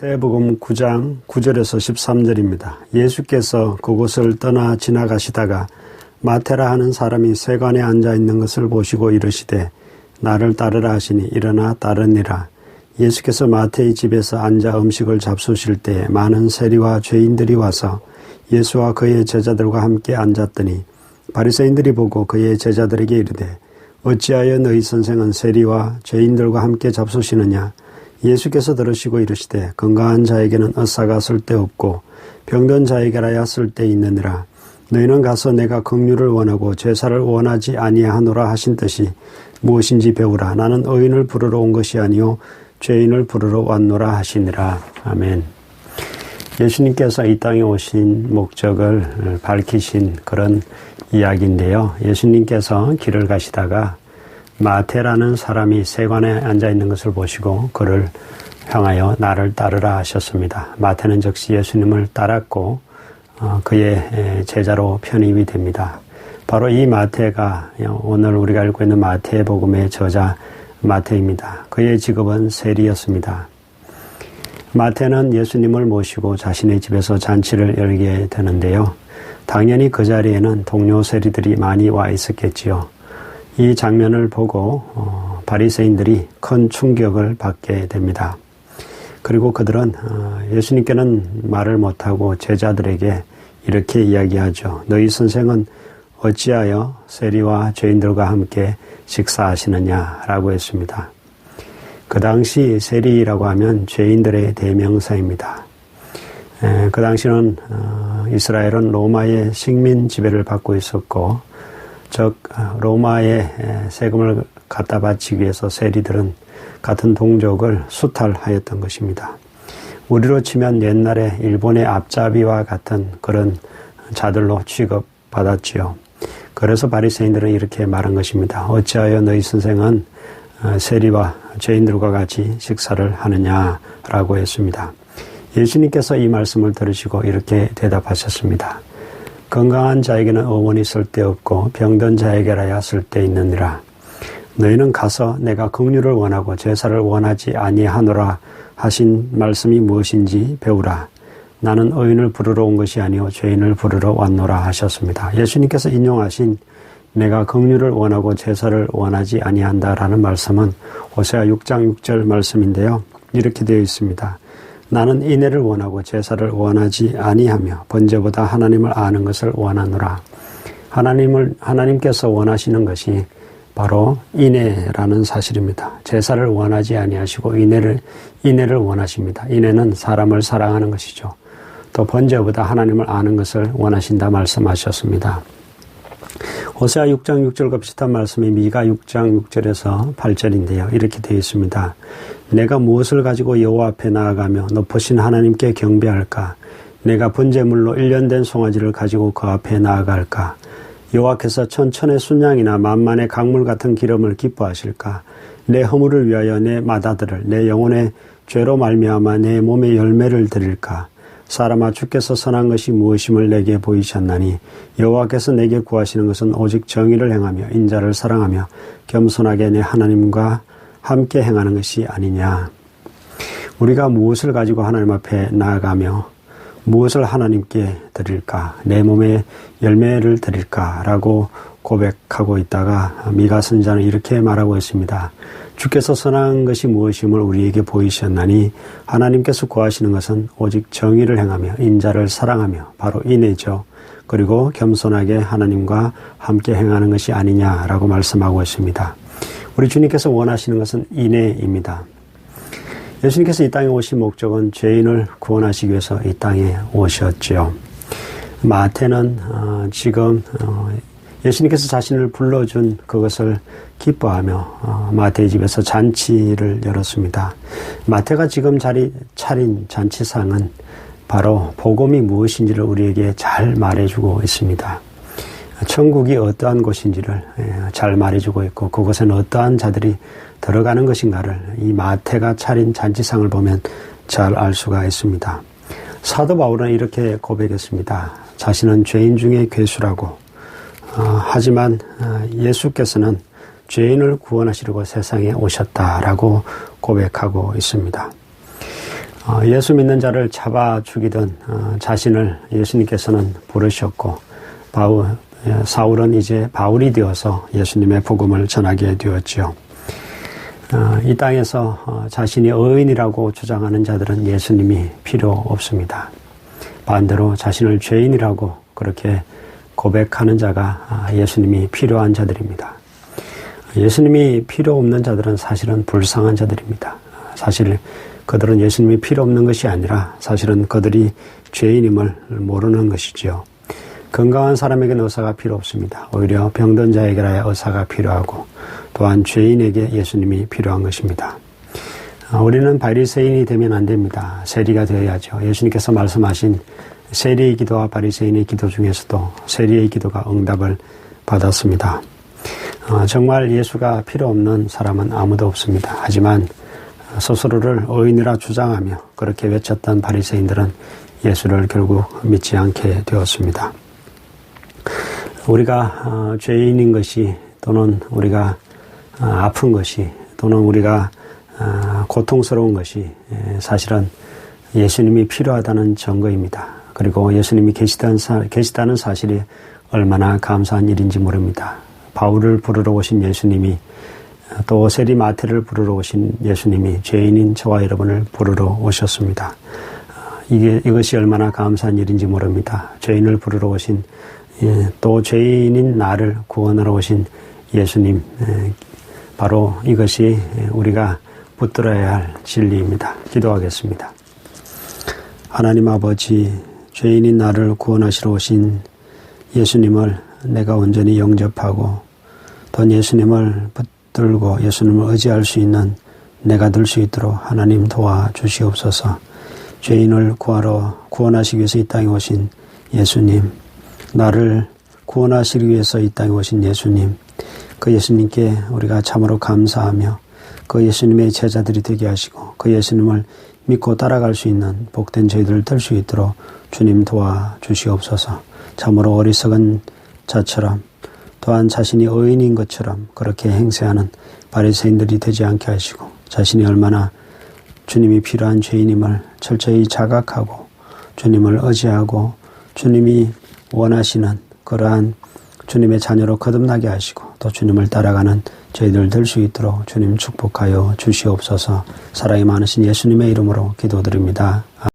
마태복음 9장 9절에서 13절입니다. 예수께서 그곳을 떠나 지나가시다가 마태라 하는 사람이 세관에 앉아 있는 것을 보시고 이르시되 나를 따르라 하시니 일어나 따르니라. 예수께서 마태의 집에서 앉아 음식을 잡수실 때 많은 세리와 죄인들이 와서 예수와 그의 제자들과 함께 앉았더니 바리새인들이 보고 그의 제자들에게 이르되 어찌하여 너희 선생은 세리와 죄인들과 함께 잡수시느냐. 예수께서 들으시고 이르시되 건강한 자에게는 의사가 쓸데없고 병든 자에게라야 쓸데있느니라. 너희는 가서 내가 긍휼을 원하고 제사를 원하지 아니하노라 하신 뜻이 무엇인지 배우라. 나는 의인을 부르러 온 것이 아니요 죄인을 부르러 왔노라 하시니라. 아멘. 예수님께서 이 땅에 오신 목적을 밝히신 그런 이야기인데요. 예수님께서 길을 가시다가 마태라는 사람이 세관에 앉아 있는 것을 보시고 그를 향하여 나를 따르라 하셨습니다. 마태는 즉시 예수님을 따랐고 그의 제자로 편입이 됩니다. 바로 이 마태가 오늘 우리가 알고 있는 마태복음의 저자 마태입니다. 그의 직업은 세리였습니다. 마태는 예수님을 모시고 자신의 집에서 잔치를 열게 되는데요. 당연히 그 자리에는 동료 세리들이 많이 와 있었겠지요. 이 장면을 보고 바리새인들이 큰 충격을 받게 됩니다. 그리고 그들은 예수님께는 말을 못하고 제자들에게 이렇게 이야기하죠. 너희 선생은 어찌하여 세리와 죄인들과 함께 식사하시느냐라고 했습니다. 그 당시 세리라고 하면 죄인들의 대명사입니다. 그 당시는 이스라엘은 로마의 식민 지배를 받고 있었고 즉 로마의 세금을 갖다 바치기 위해서 세리들은 같은 동족을 수탈하였던 것입니다. 우리로 치면 옛날에 일본의 앞잡이와 같은 그런 자들로 취급받았지요. 그래서 바리새인들은 이렇게 말한 것입니다. 어찌하여 너희 선생은 세리와 죄인들과 같이 식사를 하느냐라고 했습니다. 예수님께서 이 말씀을 들으시고 이렇게 대답하셨습니다. 건강한 자에게는 의원이 쓸데없고 병든 자에게라야 쓸데있느니라. 너희는 가서 내가 긍휼을 원하고 제사를 원하지 아니하노라 하신 말씀이 무엇인지 배우라. 나는 의인을 부르러 온 것이 아니요 죄인을 부르러 왔노라 하셨습니다. 예수님께서 인용하신 내가 긍휼을 원하고 제사를 원하지 아니한다라는 말씀은 호세아 6장 6절 말씀인데요. 이렇게 되어 있습니다. 나는 인애를 원하고 제사를 원하지 아니하며 번제보다 하나님을 아는 것을 원하노라. 하나님께서 원하시는 것이 바로 인애라는 사실입니다. 제사를 원하지 아니하시고 인애를 원하십니다. 인애는 사람을 사랑하는 것이죠. 또 번제보다 하나님을 아는 것을 원하신다 말씀하셨습니다. 호세아 6장 6절과 비슷한 말씀이 미가 6장 6절에서 8절인데요. 이렇게 되어 있습니다. 내가 무엇을 가지고 여호와 앞에 나아가며 높으신 하나님께 경배할까? 내가 번제물로 1년 된 송아지를 가지고 그 앞에 나아갈까? 여호와께서 천천의 순양이나 만만의 강물 같은 기름을 기뻐하실까? 내 허물을 위하여 내 맏아들을 내 영혼의 죄로 말미암아 내 몸의 열매를 드릴까? 사람아 주께서 선한 것이 무엇임을 내게 보이셨나니 여호와께서 내게 구하시는 것은 오직 정의를 행하며 인자를 사랑하며 겸손하게 내 하나님과 함께 행하는 것이 아니냐. 우리가 무엇을 가지고 하나님 앞에 나아가며 무엇을 하나님께 드릴까? 내 몸에 열매를 드릴까라고 고백하고 있다가 미가 선지자는 이렇게 말하고 있습니다. 주께서 선한 것이 무엇임을 우리에게 보이셨나니 하나님께서 구하시는 것은 오직 정의를 행하며 인자를 사랑하며 바로 인애죠. 그리고 겸손하게 하나님과 함께 행하는 것이 아니냐라고 말씀하고 있습니다. 우리 주님께서 원하시는 것은 인애입니다. 예수님께서 이 땅에 오신 목적은 죄인을 구원하시기 위해서 이 땅에 오셨지요. 마태는 지금 예수님께서 자신을 불러준 그것을 기뻐하며 마태의 집에서 잔치를 열었습니다. 마태가 지금 차린 잔치상은 바로 복음이 무엇인지를 우리에게 잘 말해주고 있습니다. 천국이 어떠한 곳인지를 잘 말해주고 있고 그곳에는 어떠한 자들이 들어가는 것인가를 이 마태가 차린 잔치상을 보면 잘 알 수가 있습니다. 사도 바울은 이렇게 고백했습니다. 자신은 죄인 중에 괴수라고 하지만 예수께서는 죄인을 구원하시려고 세상에 오셨다라고 고백하고 있습니다. 예수 믿는 자를 잡아 죽이던 자신을 예수님께서는 부르셨고 사울은 이제 바울이 되어서 예수님의 복음을 전하게 되었지요. 이 땅에서 자신이 의인이라고 주장하는 자들은 예수님이 필요 없습니다. 반대로 자신을 죄인이라고 그렇게 고백하는 자가 예수님이 필요한 자들입니다. 예수님이 필요 없는 자들은 사실은 불쌍한 자들입니다. 사실 그들은 예수님이 필요 없는 것이 아니라 사실은 그들이 죄인임을 모르는 것이지요. 건강한 사람에게는 의사가 필요 없습니다. 오히려 병든 자에게라야 의사가 필요하고 또한 죄인에게 예수님이 필요한 것입니다. 우리는 바리새인이 되면 안 됩니다. 세리가 되어야죠. 예수님께서 말씀하신 세리의 기도와 바리새인의 기도 중에서도 세리의 기도가 응답을 받았습니다. 정말 예수가 필요 없는 사람은 아무도 없습니다. 하지만 스스로를 의인이라 주장하며 그렇게 외쳤던 바리새인들은 예수를 결국 믿지 않게 되었습니다. 우리가 죄인인 것이 또는 우리가 아픈 것이 또는 우리가 고통스러운 것이 사실은 예수님이 필요하다는 증거입니다. 그리고 예수님이 계시다는 사실이 얼마나 감사한 일인지 모릅니다. 바울을 부르러 오신 예수님이 또 세리 마태를 부르러 오신 예수님이 죄인인 저와 여러분을 부르러 오셨습니다. 이것이 얼마나 감사한 일인지 모릅니다. 죄인을 부르러 오신 또 죄인인 나를 구원하러 오신 예수님, 바로 이것이 우리가 붙들어야 할 진리입니다. 기도하겠습니다. 하나님 아버지, 죄인인 나를 구원하시러 오신 예수님을 내가 온전히 영접하고 또 예수님을 붙들고 예수님을 의지할 수 있는 내가 될 수 있도록 하나님 도와주시옵소서. 죄인을 구원하시기 위해서 이 땅에 오신 예수님, 나를 구원하시기 위해서 이 땅에 오신 예수님, 그 예수님께 우리가 참으로 감사하며 그 예수님의 제자들이 되게 하시고 그 예수님을 믿고 따라갈 수 있는 복된 저희들 될 수 있도록 주님 도와주시옵소서. 참으로 어리석은 자처럼 또한 자신이 의인인 것처럼 그렇게 행세하는 바리새인들이 되지 않게 하시고 자신이 얼마나 주님이 필요한 죄인임을 철저히 자각하고 주님을 의지하고 주님이 원하시는 그러한 주님의 자녀로 거듭나게 하시고 또 주님을 따라가는 저희들 될 수 있도록 주님 축복하여 주시옵소서. 사랑이 많으신 예수님의 이름으로 기도드립니다.